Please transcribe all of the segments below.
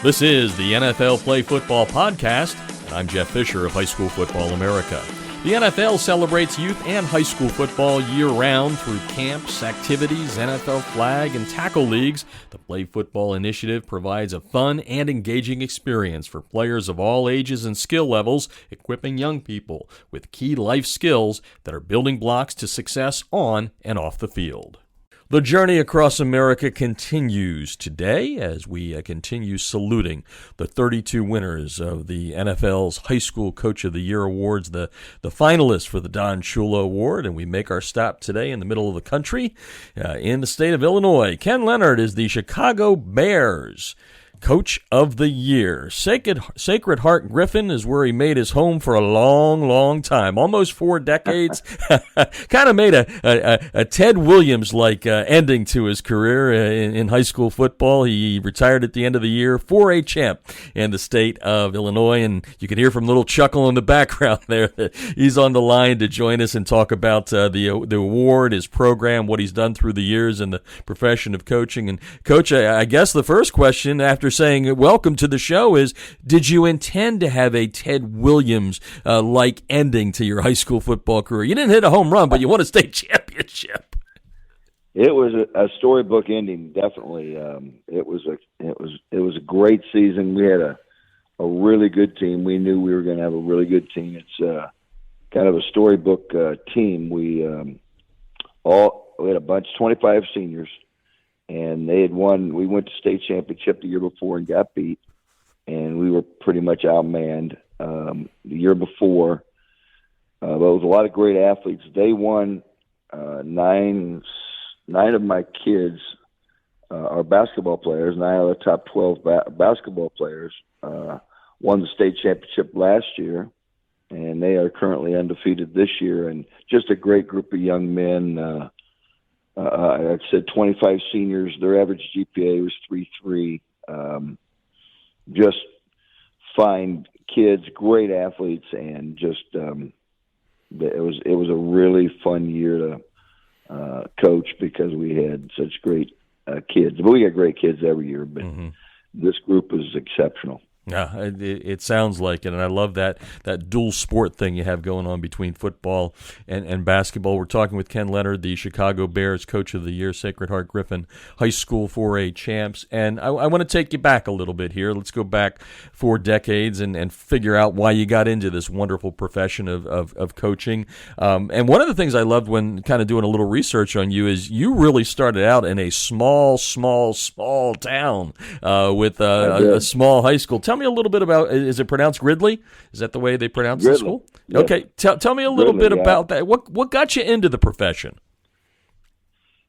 This is the NFL Play Football Podcast, and I'm Jeff Fisher of High School Football America. The NFL celebrates youth and high school football year-round through camps, activities, NFL flag, and tackle leagues. The Play Football Initiative provides a fun and engaging experience for players of all ages and skill levels, equipping young people with key life skills that are building blocks to success on and off the field. The journey across America continues today as we continue saluting the 32 winners of the NFL's High School Coach of the Year Awards, the finalists for the Don Shula Award, and we make our stop today in the middle of the country in the state of Illinois. Ken Leonard is the Chicago Bears Coach of the Year. Sacred Heart-Griffin is where he made his home for a long, long time, almost 4 decades. Kind of made a Ted Williams-like ending to his career in high school football. He retired at the end of the year, 4A champ in the state of Illinois, and you can hear from a little chuckle in the background there that he's on the line to join us and talk about the award, his program, what he's done through the years in the profession of coaching. And Coach, I guess the first question after saying welcome to the show is, did you intend to have a Ted Williams like ending to your high school football career? You didn't hit a home run, but you won a state championship. It was a storybook ending, definitely. It was a great season. We had a really good team. We knew we were going to have a really good team. It's kind of a storybook team. We had a bunch, 25 seniors. And they had won. We went to state championship the year before and got beat, and we were pretty much outmanned the year before. But it was a lot of great athletes. They won. Nine of my kids are basketball players. 9 out of the top 12 basketball players won the state championship last year, and they are currently undefeated this year. And just a great group of young men. I said 25 seniors. Their average GPA was 3.3. Just fine kids, great athletes, and just it was a really fun year to coach because we had such great kids. But we got great kids every year, but this group is exceptional. Yeah, it sounds like it, and I love that dual sport thing you have going on between football and basketball. We're talking with Ken Leonard, the Chicago Bears Coach of the Year, Sacred Heart-Griffin High School 4A champs. And I want to take you back a little bit here. Let's go back 4 decades and figure out why you got into this wonderful profession of coaching. And one of the things I loved when kind of doing a little research on you is you really started out in a small town with a small high school. Tell me a little bit about, is it pronounced Gridley? Is that the way they pronounce the school? Yes. Okay, tell me a little bit about that. What got you into the profession?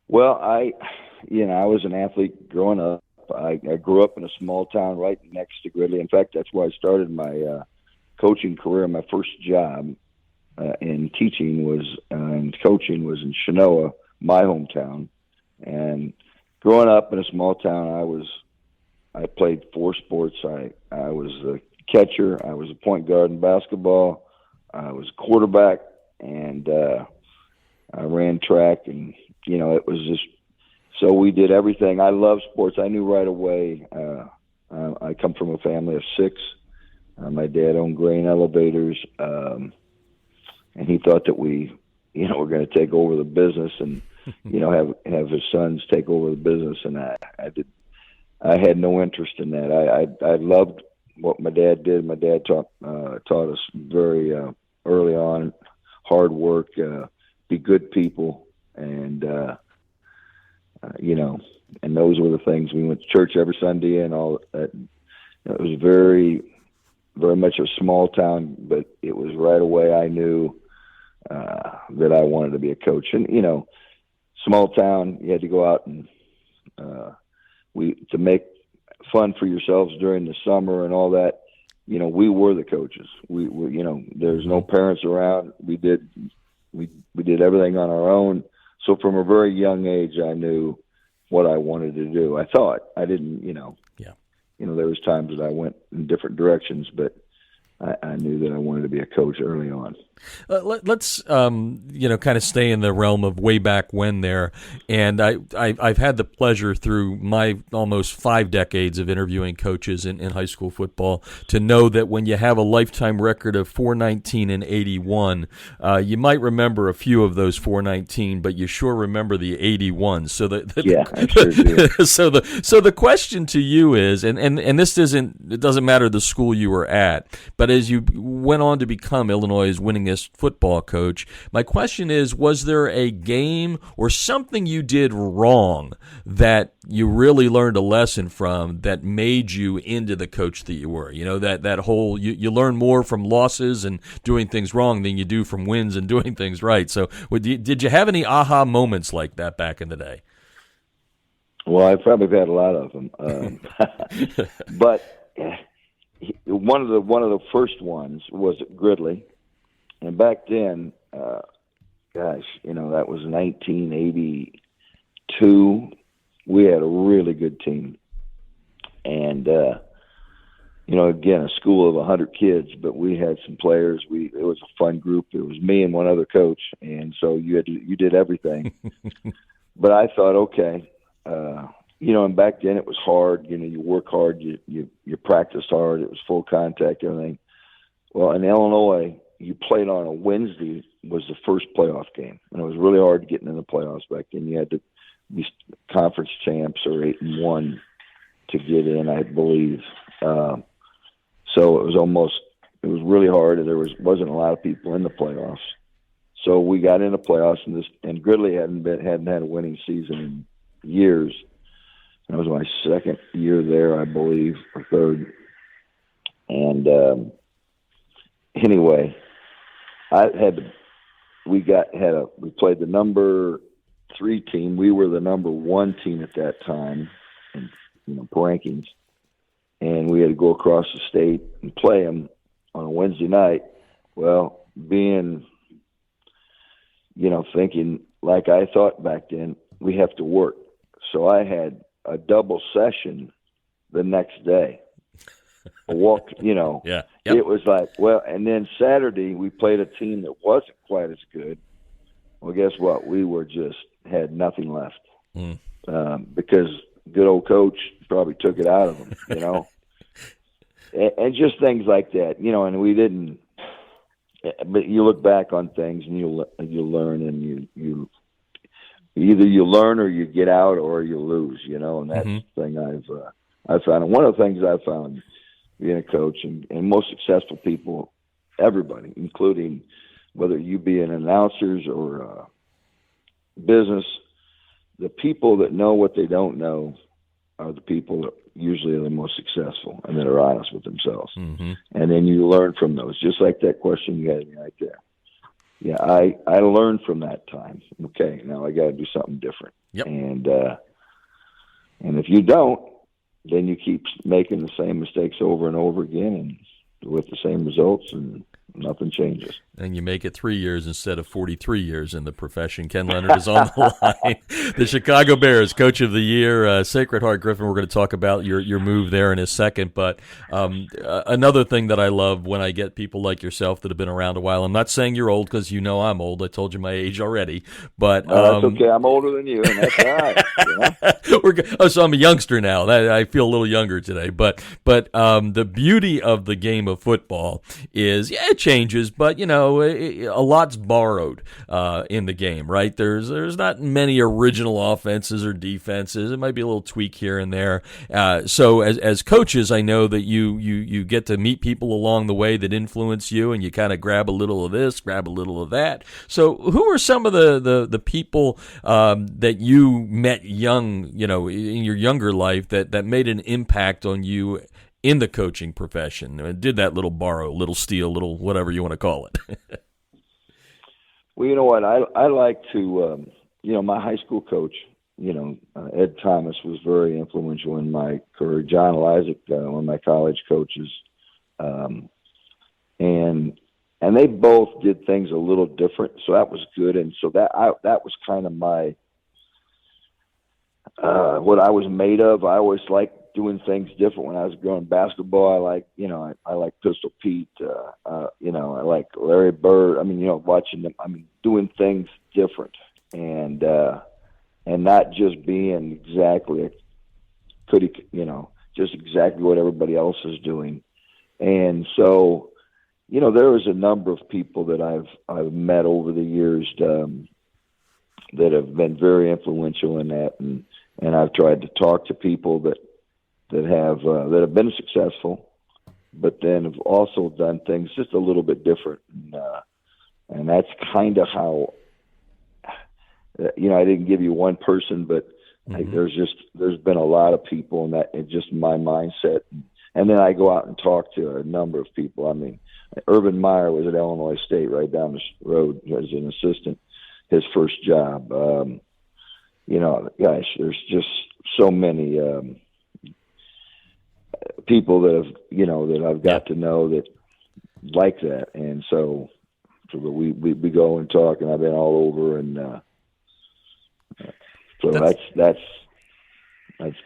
Well, I was an athlete growing up. I grew up in a small town right next to Gridley. In fact, that's where I started my coaching career. My first job in teaching and coaching was in Chenoa, my hometown. And growing up in a small town, I played 4 sports. I was a catcher. I was a point guard in basketball. I was a quarterback, and I ran track. And it was just so we did everything. I love sports. I knew right away. I come from a family of 6. My dad owned grain elevators, and he thought that we, were going to take over the business and have his sons take over the business. And I had no interest in that. I loved what my dad did. My dad taught us very early on, hard work, be good people, and and those were the things. We went to church every Sunday and all that. It was very, very much a small town, but it was right away I knew that I wanted to be a coach. And small town, you had to go out and to make fun for yourselves during the summer and all that. We were the coaches. We there's no parents around. We did everything on our own. So from a very young age, I knew what I wanted to do. I thought I didn't, there was times that I went in different directions, but I knew that I wanted to be a coach early on. Let's kind of stay in the realm of way back when there. And I've had the pleasure through my almost 5 decades of interviewing coaches in high school football to know that when you have a lifetime record of 419 and 81, you might remember a few of those 419, but you sure remember the 81. So I sure do. So the question to you is, and this it doesn't matter the school you were at, but as you went on to become Illinois' winningest football coach, my question is, was there a game or something you did wrong that you really learned a lesson from that made you into the coach that you were? That whole, you learn more from losses and doing things wrong than you do from wins and doing things right. So did you have any aha moments like that back in the day? Well, I probably had a lot of them. But one of the first ones was at Gridley. And back then, that was 1982. We had a really good team. And, again, a school of 100 kids, but we had some players. It was a fun group. It was me and one other coach. And so you did everything. But I thought, okay, and back then it was hard. You work hard, you practiced hard. It was full contact, everything. Well, in Illinois, you played on a Wednesday was the first playoff game, and it was really hard to get into the playoffs back then. You had to be conference champs or 8-1 to get in, I believe. So it was really hard, and there wasn't a lot of people in the playoffs. So we got into playoffs, and Gridley hadn't had a winning season in years. That was my second year there, I believe, or third. And anyway, we played the number 3 team. We were the number 1 team at that time in rankings, and we had to go across the state and play them on a Wednesday night. Well, being thinking like I thought back then, we have to work. So I had a double session the next day. I walked, Yeah. Yep. It was like, and then Saturday we played a team that wasn't quite as good. Well, guess what? We had nothing left because good old coach probably took it out of them, and just things like that, and we didn't. But you look back on things and you learn, and you either you learn or you get out or you lose, and that's the thing I've found. And one of the things I've found being a coach and most successful people, everybody, including whether you be an announcers or business, the people that know what they don't know are the people that usually are the most successful and that are honest with themselves. Mm-hmm. And then you learn from those, just like that question you had me right there. Yeah, I learned from that time. Okay, now I got to do something different. Yep. And if you don't, then you keep making the same mistakes over and over again, and with the same results, and nothing changes. And you make it 3 years instead of 43 years in the profession. Ken Leonard is on the line. The Chicago Bears Coach of the Year, Sacred Heart-Griffin. We're going to talk about your move there in a second. But another thing that I love when I get people like yourself that have been around a while, I'm not saying you're old because I'm old. I told you my age already. But that's okay. I'm older than you, and that's all right. So I'm a youngster now. I feel a little younger today. But the beauty of the game of football is, it changes, but a lot's borrowed in the game, right? There's not many original offenses or defenses. It might be a little tweak here and there. So as coaches, I know that you get to meet people along the way that influence you, and you kind of grab a little of this, grab a little of that. So who are some of the people that you met young, in your younger life that made an impact on you in the coaching profession? Did that little borrow, little steal, little whatever you want to call it? Well, you know what? I like to, my high school coach, Ed Thomas was very influential in my career. John Elizic, one of my college coaches, and they both did things a little different, so that was good. And so that was kind of my what I was made of. I always liked doing things different when I was growing basketball. I like Pistol Pete. I like Larry Bird. Watching them. Doing things different and not just being exactly just exactly what everybody else is doing. And so, there was a number of people that I've met over the years that have been very influential in that, and I've tried to talk to people that have been successful, but then have also done things just a little bit different, and that's kind of how. I didn't give you one person, but there's been a lot of people, and that it's just my mindset. And then I go out and talk to a number of people. Urban Meyer was at Illinois State right down the road as an assistant, his first job. There's just so many people that I've got to know that like that, and so we go and talk, and I've been all over, and so that's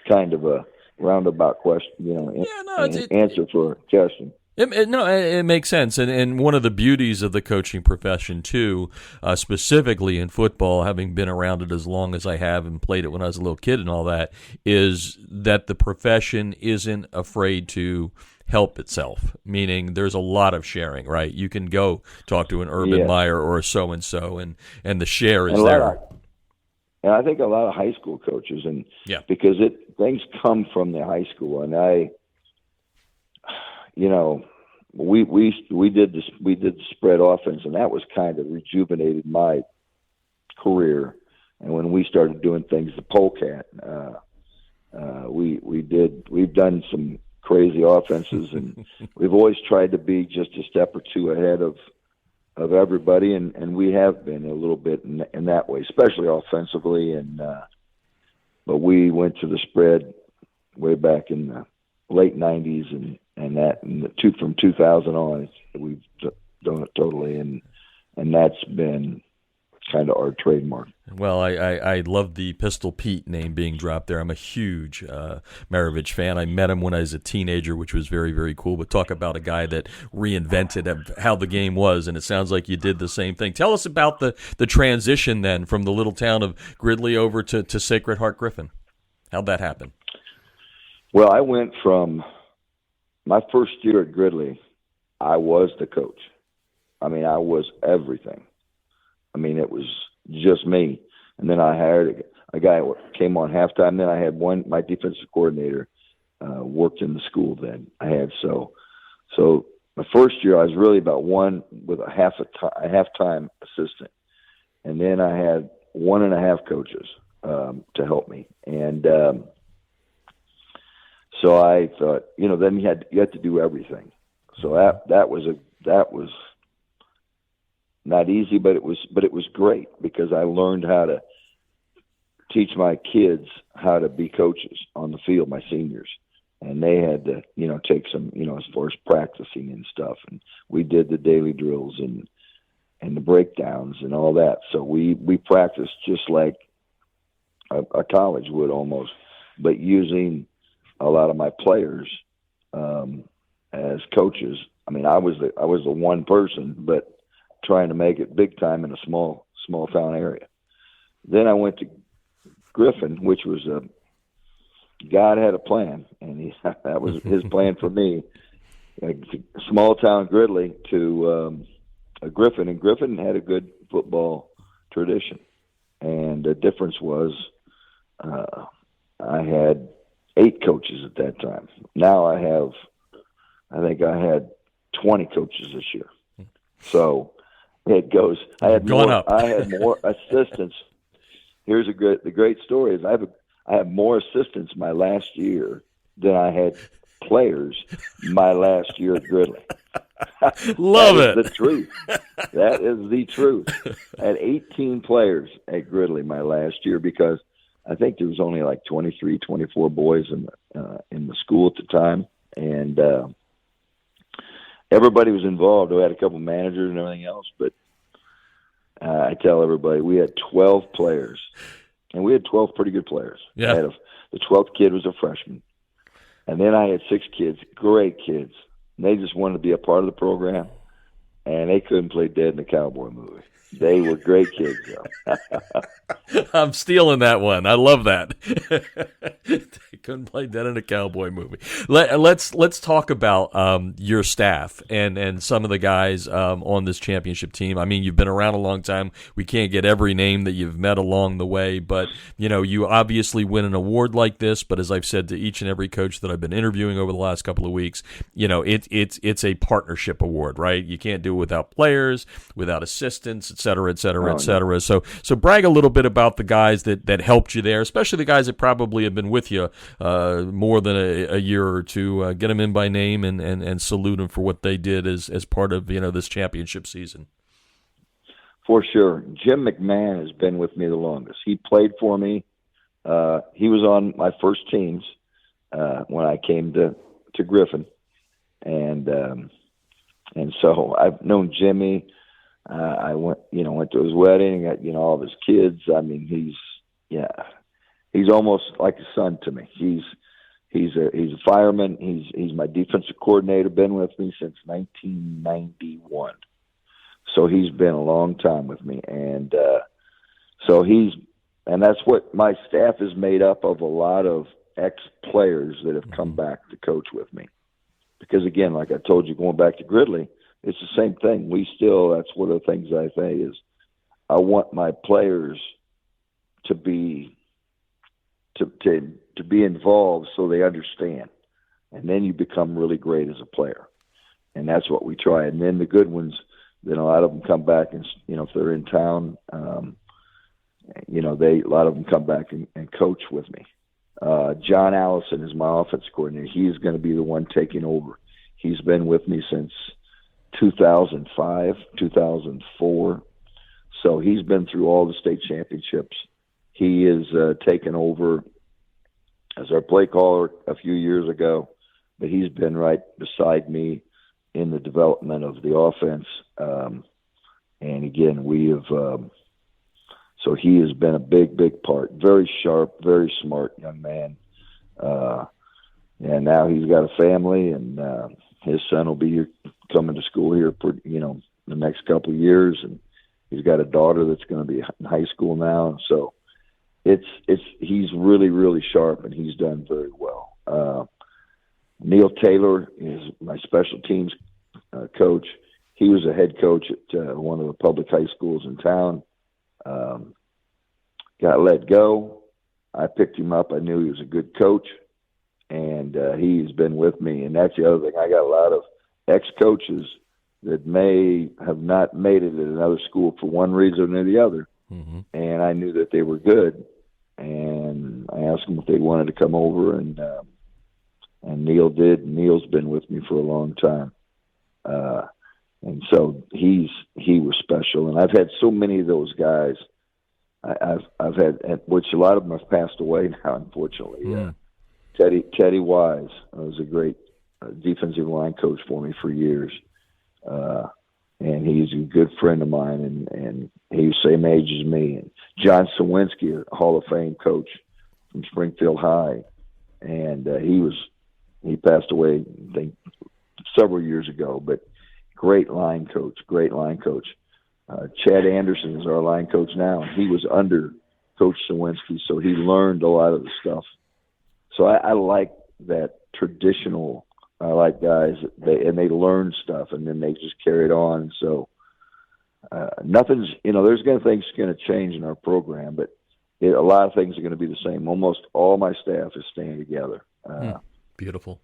kind of a roundabout question, answer for a question. It makes sense, and one of the beauties of the coaching profession too, specifically in football, having been around it as long as I have and played it when I was a little kid and all that, is that the profession isn't afraid to help itself. Meaning, there's a lot of sharing, right? You can go talk to an Urban Meyer or a so and so, and the share is there. And I think a lot of high school coaches, because things come from the high school, and we did the spread offense, and that was kind of rejuvenated my career. And when we started doing things, the polecat, we've done some crazy offenses, and we've always tried to be just a step or two ahead of everybody, and we have been a little bit in that way, especially offensively. And but we went to the spread way back in the late '90s, and from 2000 on, we've done it totally, and that's been kind of our trademark. Well, I love the Pistol Pete name being dropped there. I'm a huge Maravich fan. I met him when I was a teenager, which was very, very cool. But talk about a guy that reinvented how the game was, and it sounds like you did the same thing. Tell us about the transition then from the little town of Gridley over to Sacred Heart-Griffin. How'd that happen? Well, I went from my first year at Gridley, I was the coach. I was everything. It was just me. And then I hired a guy who came on halftime. Then I had my defensive coordinator worked in the school then. I had so my first year I was really about one with a halftime assistant. And then I had 1.5 coaches to help me. And so I thought, then you had to do everything. So that was not easy, but it was great because I learned how to teach my kids how to be coaches on the field, my seniors, and they had to, take some, as far as practicing and stuff. And we did the daily drills and the breakdowns and all that. So we practiced just like a college would almost, but using a lot of my players as coaches. I was the one person, but trying to make it big time in a small town area. Then I went to Griffin, which was God had a plan, and that was his plan for me. Small town Gridley to Griffin, and Griffin had a good football tradition. And the difference was I had 8 coaches at that time. Now I think I had 20 coaches this year. So it goes. I had more assistants. Here's the great story is I have more assistants my last year than I had players my last year at Gridley. Love it. The truth. That is the truth. I had 18 players at Gridley my last year because I think there was only like 23, 24 boys in the school at the time, and everybody was involved. We had a couple managers and everything else, but I tell everybody we had 12 players, and we had 12 pretty good players. Yeah. The 12th kid was a freshman, And then I had 6 kids, great kids. And they just wanted to be a part of the program, and they couldn't play dead in a cowboy movie. They were great kids, though. I'm stealing that one. I love that. They couldn't play dead in a cowboy movie. Let's talk about your staff and some of the guys on this championship team. I mean, you've been around a long time. We can't get every name that you've met along the way, but you obviously win an award like this. But as I've said to each and every coach that I've been interviewing over the last couple of weeks, it's a partnership award, right? You can't do it without players, without assistants, et cetera, et cetera, et cetera. So brag a little bit about the guys that helped you there, especially the guys that probably have been with you more than a year or two. Get them in by name and salute them for what they did as part of this championship season. For sure. Jim McMahon has been with me the longest. He played for me. He was on my first teams when I came to Griffin. And so I've known Jimmy. I went to his wedding, got, all of his kids. I mean, he's almost like a son to me. He's a fireman. He's my defensive coordinator, been with me since 1991. So he's been a long time with me. And, and that's what my staff is made up of, a lot of ex-players that have come back to coach with me. Because again, like I told you, going back to Gridley, it's the same thing. That's one of the things I say is I want my players to be involved so they understand. And then you become really great as a player. And that's what we try. And then the good ones, then a lot of them come back and, if they're in town, a lot of them come back and coach with me. John Allison is my offense coordinator. He's going to be the one taking over. He's been with me since 2005, 2004. So he's been through all the state championships. He is taken over as our play caller a few years ago, but he's been right beside me in the development of the offense. And again, we have, so he has been a big, big part. Very sharp, very smart young man. And now he's got a family, and his son will be here, coming to school here for, the next couple of years. And he's got a daughter that's going to be in high school now. So he's really, really sharp, and he's done very well. Neil Taylor is my special teams coach. He was a head coach at one of the public high schools in town. Got let go. I picked him up. I knew he was a good coach, and he's been with me. And that's the other thing. I got a lot of ex-coaches that may have not made it at another school for one reason or the other. Mm-hmm. And I knew that they were good. And I asked them if they wanted to come over, and Neil did. Neil's been with me for a long time. And so he was special. And I've had so many of those guys. I've had, which a lot of them have passed away now, unfortunately. Yeah. Teddy Wise was a great defensive line coach for me for years. And he's a good friend of mine, and he's the same age as me. And John Sawinski, a Hall of Fame coach from Springfield High. And he passed away, I think, several years ago, but great line coach. Chad Anderson is our line coach now. He was under Coach Sawinski, so he learned a lot of the stuff. So I like that traditional. I like guys they learn stuff, and then they just carry it on. So nothing's, there's things going to change in our program, but a lot of things are going to be the same. Almost all my staff is staying together. Beautiful.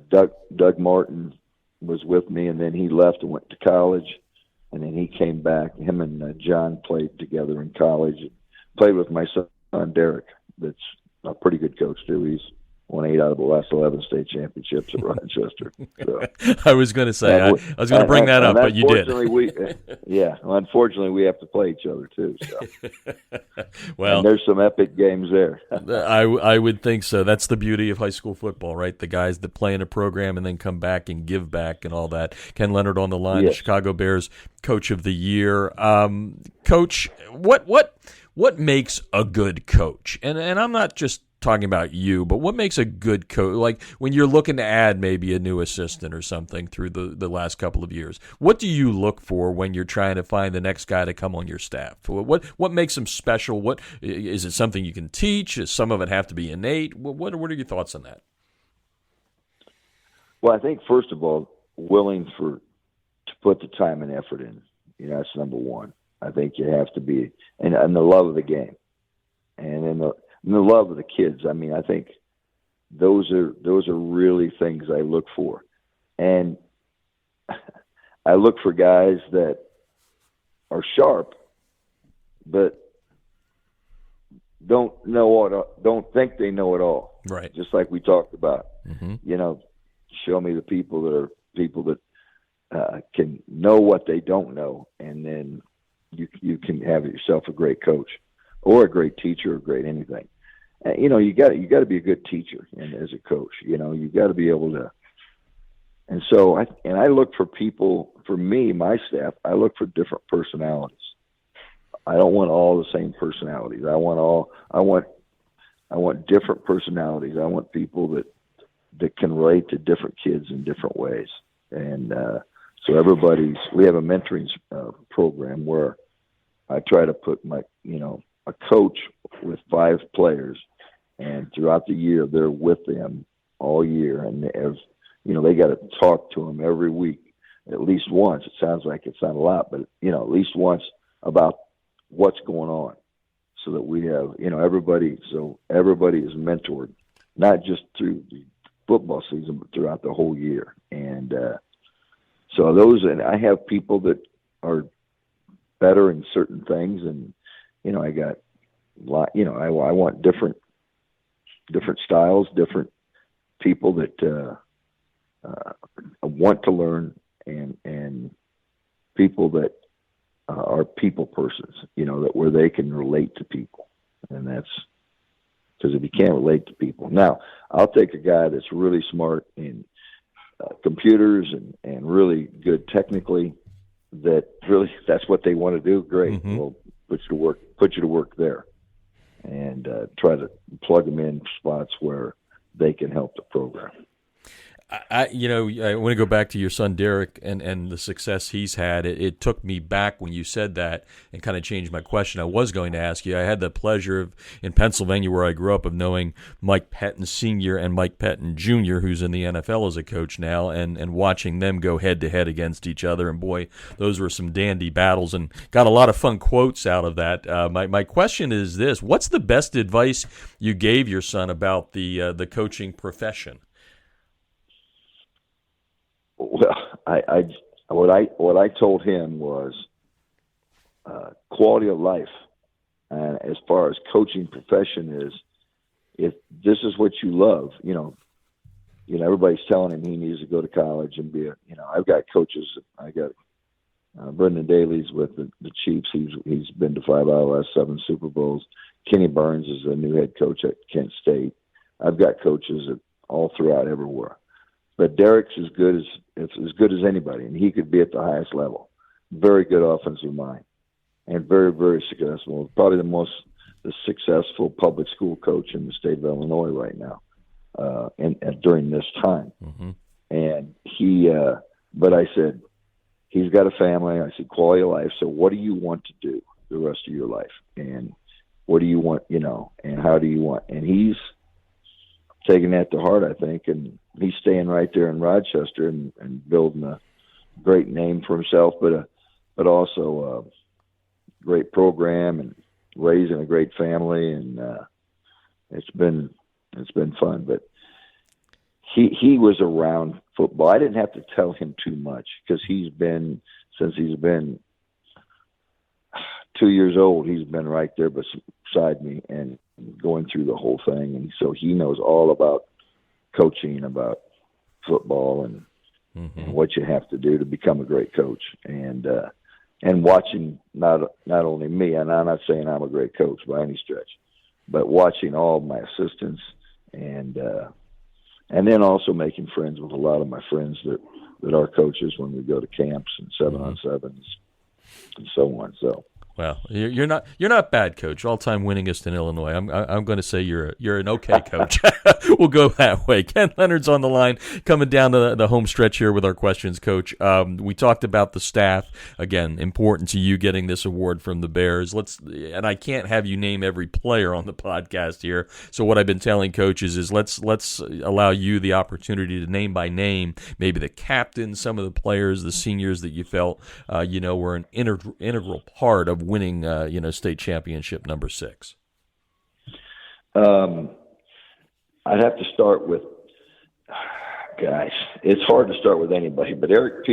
Doug Martin was with me, and then he left and went to college, and then he came back. Him and John played together in college. Played with my son Derek. That's a pretty good coach too. He's won 8 out of the last 11 state championships at Rochester. So. I was going to say, I was going to bring that up, but you did. Unfortunately, we have to play each other too. So. Well, and there's some epic games there. I would think so. That's the beauty of high school football, right? The guys that play in a program and then come back and give back and all that. Ken Leonard on the line, yes. The Chicago Bears Coach of the Year. Coach, what makes a good coach? And I'm not just talking about you, but what makes a good coach? Like when you're looking to add maybe a new assistant or something through the last couple of years, what do you look for when you're trying to find the next guy to come on your staff? What makes them special? What is it? Something you can teach? Does some of it have to be innate? What are your thoughts on that? Well, I think first of all, willing to put the time and effort in. That's number one. I think you have to be, and the love of the game, and then the love of the kids. I mean, I think those are really things I look for, and I look for guys that are sharp, but don't think they know it all. Right. Just like we talked about. Mm-hmm. Show me the people that can know what they don't know, and then you can have yourself a great coach or a great teacher or great anything. You got to be a good teacher, and as a coach, you got to be able to. And so I look for people. For me, my staff, I look for different personalities. I don't want all the same personalities. I want different personalities. I want people that can relate to different kids in different ways. And so we have a mentoring program where I try to put a coach with 5 players, and throughout the year they're with them all year, and they got to talk to them every week at least once. It sounds like it's not a lot, but at least once about what's going on, so that we have everybody is mentored, not just through the football season, but throughout the whole year. And and I have people that are better in certain things, and I got I want different styles, different people that want to learn, and people that are people persons, that where they can relate to people. And that's because if you can't relate to people, now I'll take a guy that's really smart in computers and really good technically, that's what they want to do. Great. Mm-hmm. We'll put you to work there, and try to plug them in spots where they can help the program. I want to go back to your son Derek and the success he's had. It took me back when you said that and kind of changed my question. I was going to ask you. I had the pleasure of, in Pennsylvania where I grew up, of knowing Mike Pettin Sr. and Mike Pettin Jr., who's in the NFL as a coach now, and watching them go head-to-head against each other. And, boy, those were some dandy battles, and got a lot of fun quotes out of that. My question is this. What's the best advice you gave your son about the coaching profession? Well, what I told him was quality of life, and as far as coaching profession is, if this is what you love, everybody's telling him he needs to go to college and be I've got coaches. I got Brendan Daly's with the Chiefs. He's been to 5 out of the last 7 Super Bowls. Kenny Burns is the new head coach at Kent State. I've got coaches all throughout everywhere. But Derek's as good as anybody, and he could be at the highest level. Very good offensive mind, and very, very successful. Probably the successful public school coach in the state of Illinois right now, and during this time. Mm-hmm. And but I said, he's got a family. I said, quality of life. So what do you want to do the rest of your life? And what do you want, and how do you want? And he's taking that to heart, I think, and he's staying right there in Rochester and building a great name for himself, but also a great program and raising a great family, and it's been fun. But he was around football. I didn't have to tell him too much because since he's been 2 years old, he's been right there beside me and going through the whole thing, and so he knows all about coaching, about football, and mm-hmm. what you have to do to become a great coach. And watching not only me, and I'm not saying I'm a great coach by any stretch, but watching all my assistants, and then also making friends with a lot of my friends that are coaches when we go to camps and 7-on-7s and so on. So Well, you're not bad, Coach. All-time winningest in Illinois. I'm going to say you're an okay coach. We'll go that way. Ken Leonard's on the line, coming down to the home stretch here with our questions, Coach. We talked about the staff. Again, important to you getting this award from the Bears. And I can't have you name every player on the podcast here. So what I've been telling coaches is let's allow you the opportunity to name by name, maybe the captain, some of the players, the seniors that you felt were an integral part of winning, state championship number 6? I'd have to start with, gosh, it's hard to start with anybody, but Derek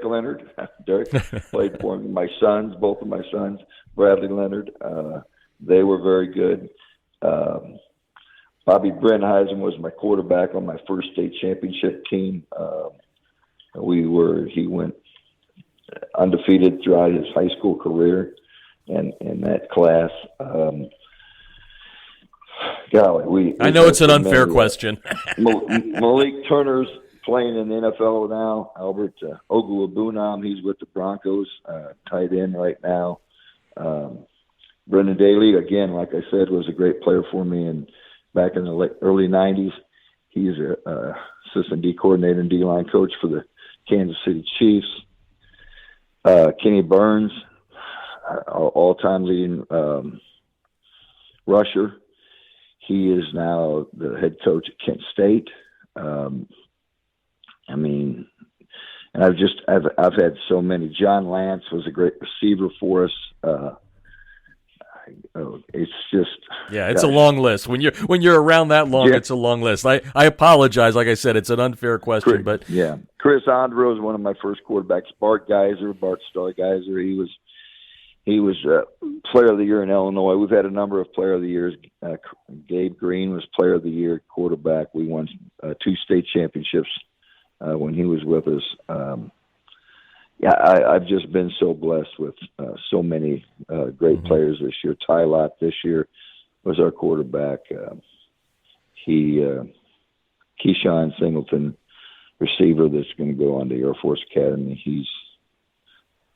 Leonard. Derek played for me. Both of my sons, Bradley Leonard, they were very good. Bobby Brenheisen was my quarterback on my first state championship team. He went undefeated throughout his high school career, and in that class, I know it's an unfair question. Malik Turner's playing in the NFL now. Albert Oguabunam, he's with the Broncos, tight end right now. Brendan Daly, again, like I said, was a great player for me, and back in the early '90s, he's a assistant D coordinator and D-line coach for the Kansas City Chiefs. Kenny Burns, all-time leading rusher. He is now the head coach at Kent State. And I've had so many. John Lance was a great receiver for us. It's just it's a long list. When you're around that long, it's a long list. I apologize. Like I said, it's an unfair question, but Chris Andro was one of my first quarterbacks. Bart Stargeiser, he was player of the year in Illinois. We've had a number of player of the years. Gabe Green was player of the year quarterback. We won 2 state championships when he was with us. I've just been so blessed with so many great players this year. Ty Lott this year was our quarterback. Keyshawn Singleton, receiver that's going to go on to Air Force Academy. He's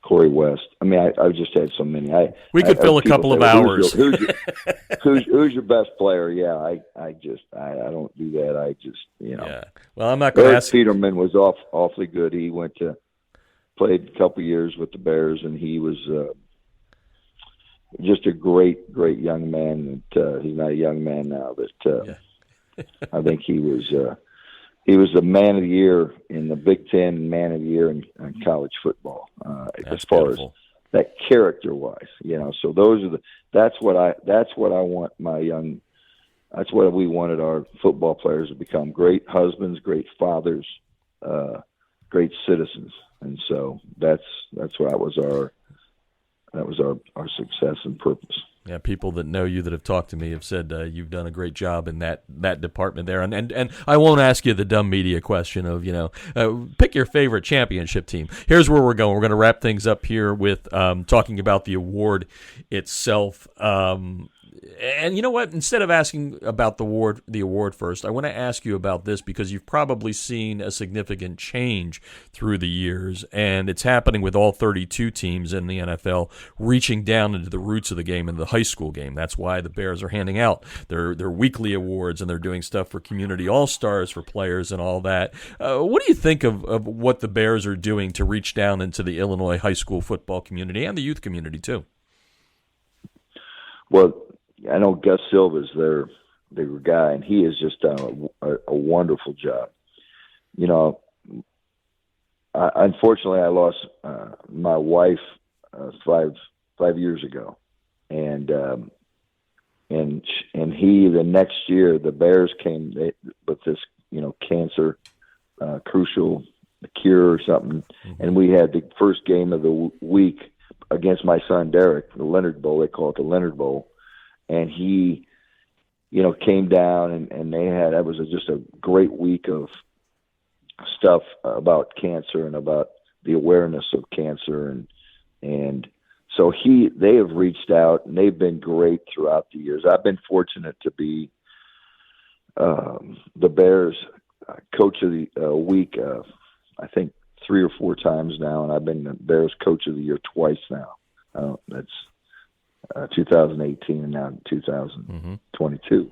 Corey West. I've just had so many. We could fill a couple of hours. Who's your best player? Yeah, I don't do that. Yeah. Well, I'm not going to ask. Peterman was awfully good. He played a couple years with the Bears, and he was just a great young man. He's not a young man now, but I think he was the man of the year in the Big Ten, man of the year in college football. As far as that character-wise, So that's what I want that's what we wanted our football players to become: great husbands, great fathers, great citizens. And so that was our success and purpose. Yeah, people that know you that have talked to me have said you've done a great job in that department there. And I won't ask you the dumb media question of, pick your favorite championship team. Here's where we're going. We're going to wrap things up here with talking about the award itself. And you know what? Instead of asking about the award first, I want to ask you about this because you've probably seen a significant change through the years, and it's happening with all 32 teams in the NFL reaching down into the roots of the game in the high school game. That's why the Bears are handing out their weekly awards, and they're doing stuff for community all-stars for players and all that. What do you think of what the Bears are doing to reach down into the Illinois high school football community and the youth community too? Well, I know Gus Silva's their guy, and he has just done a wonderful job. Unfortunately, I lost my wife 5 years ago, and he the next year the Bears came with this cancer crucial cure or something, and we had the first game of the week against my son Derek, the Leonard Bowl. They call it the Leonard Bowl. And he, came down and that was just a great week of stuff about cancer and about the awareness of cancer. And so they have reached out and they've been great throughout the years. I've been fortunate to be the Bears coach of the week, I think 3 or 4 times now. And I've been the Bears coach of the year twice now. That's 2018 and now 2022.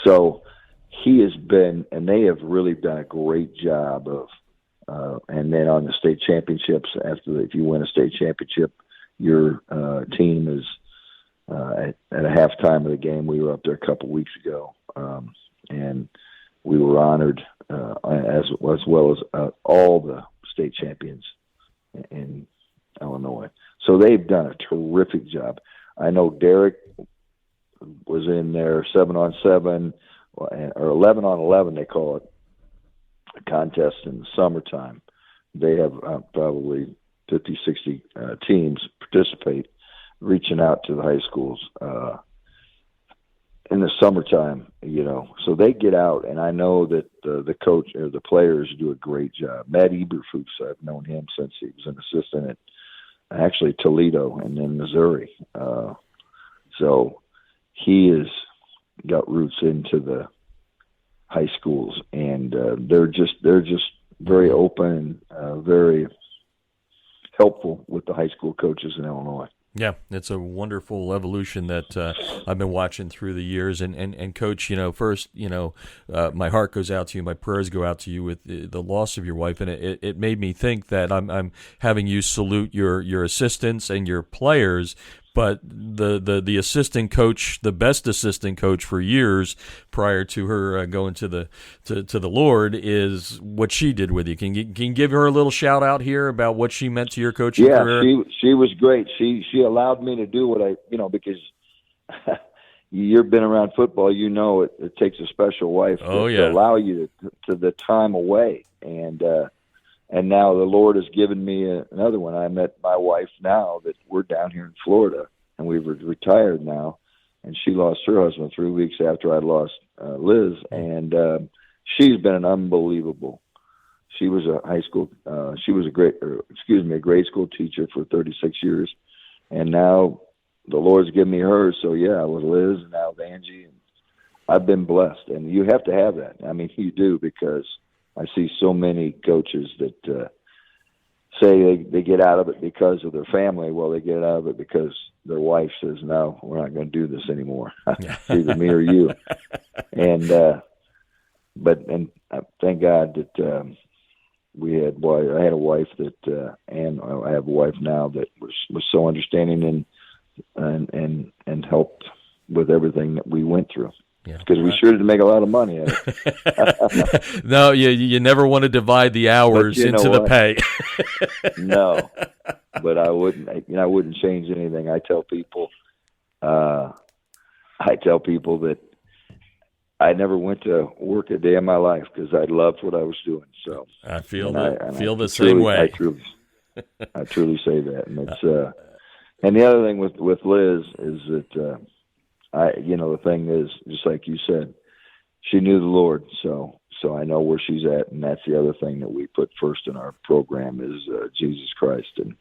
So he has been, and they have really done a great job of. And then on the state championships, if you win a state championship, your team is at a halftime of the game. We were up there a couple weeks ago, and we were honored as well as all the state champions in Illinois. So they've done a terrific job. I know Derek was in there 7-on-7 or 11-on-11, they call it, a contest in the summertime. They have probably 50, 60 teams participate, reaching out to the high schools in the summertime, So they get out, and I know that the coach or the players do a great job. Matt Eberflus, I've known him since he was an assistant at actually Toledo and then Missouri. So he has got roots into the high schools, and they're just very open and very helpful with the high school coaches in Illinois. Yeah, it's a wonderful evolution that I've been watching through the years. And Coach, first, my heart goes out to you, my prayers go out to you with the loss of your wife, and it made me think that I'm having you salute your assistants and your players. But the assistant coach, the best assistant coach for years prior to her going to the Lord, is what she did with you. Can you give her a little shout out here about what she meant to your coaching career? Yeah, she was great. She allowed me to do what because you've been around football, it takes a special wife to allow you to the time away. And now the Lord has given me another one. I met my wife now that we're down here in Florida, and we've retired now. And she lost her husband 3 weeks after I lost Liz. And she's been an unbelievable. She was a a grade school teacher for 36 years. And now the Lord's given me her. So yeah, with Liz and now with Angie. And I've been blessed. And you have to have that. I mean, you do, because I see so many coaches that say they get out of it because of their family. Well, they get out of it because their wife says, no, we're not going to do this anymore. It's either me or you. And thank God that I had a wife that, and I have a wife now that was so understanding and helped with everything that we went through. Yeah, because we sure didn't make a lot of money at it. No, you never want to divide the hours into the pay. No, but I wouldn't change anything. I tell people that I never went to work a day in my life because I loved what I was doing. So I feel the same way. I truly say that, and it's and the other thing with Liz is that. The thing is, just like you said, she knew the Lord, so I know where she's at, and that's the other thing that we put first in our program is Jesus Christ, and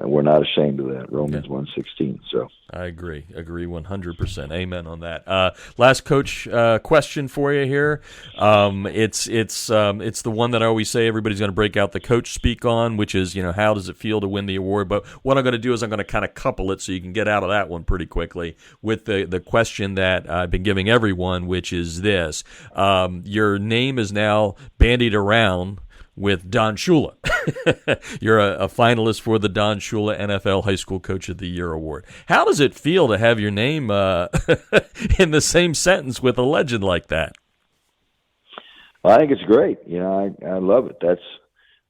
we're not ashamed of that. Romans 1:16. So I agree 100%. Amen on that. Last coach question for you here. It's the one that I always say everybody's going to break out the coach speak on, which is how does it feel to win the award? But what I'm going to do is I'm going to kind of couple it so you can get out of that one pretty quickly with the question that I've been giving everyone, which is this: your name is now bandied around with Don Shula. You're a finalist for the Don Shula NFL High School Coach of the Year Award. How does it feel to have your name in the same sentence with a legend like that? I think it's great. I love it.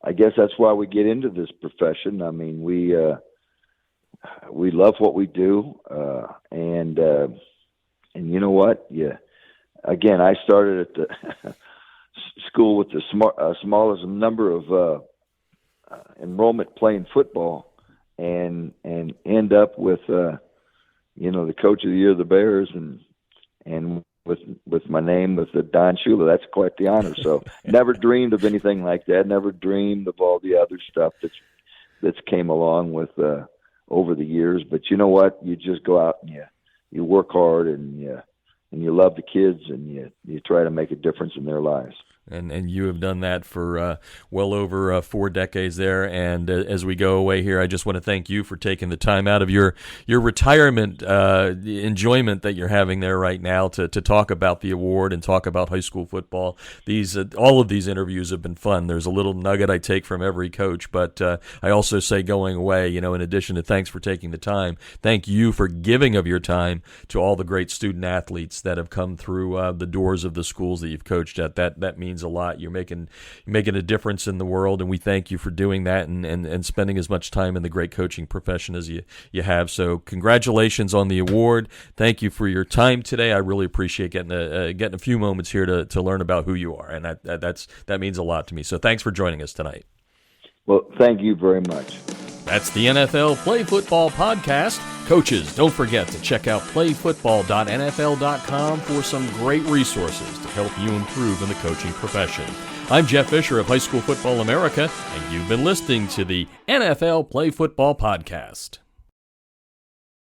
I guess that's why we get into this profession. I mean, we love what we do, and you know what? Yeah. Again, I started at the school with the smallest number of enrollment playing football, and end up with the Coach of the Year of the Bears, and with my name with the Don Shula. That's quite the honor. So never dreamed of anything like that. Never dreamed of all the other stuff that's came along with over the years. But you know what? You just go out and you work hard, and you love the kids, and you try to make a difference in their lives. And you have done that for well over 4 decades there. And as we go away here, I just want to thank you for taking the time out of your retirement the enjoyment that you're having there right now to talk about the award and talk about high school football. These all of these interviews have been fun. There's a little nugget I take from every coach, but I also say going away, in addition to thanks for taking the time, thank you for giving of your time to all the great student athletes that have come through the doors of the schools that you've coached at. That means a lot. You're making a difference in the world, and we thank you for doing that and spending as much time in the great coaching profession as you have. So congratulations on the award. Thank you for your time today. I really appreciate getting a few moments here to learn about who you are, and that means a lot to me. So thanks for joining us tonight. Well, thank you very much. That's the NFL Play Football Podcast. Coaches, don't forget to check out playfootball.nfl.com for some great resources to help you improve in the coaching profession. I'm Jeff Fisher of High School Football America, and you've been listening to the NFL Play Football Podcast.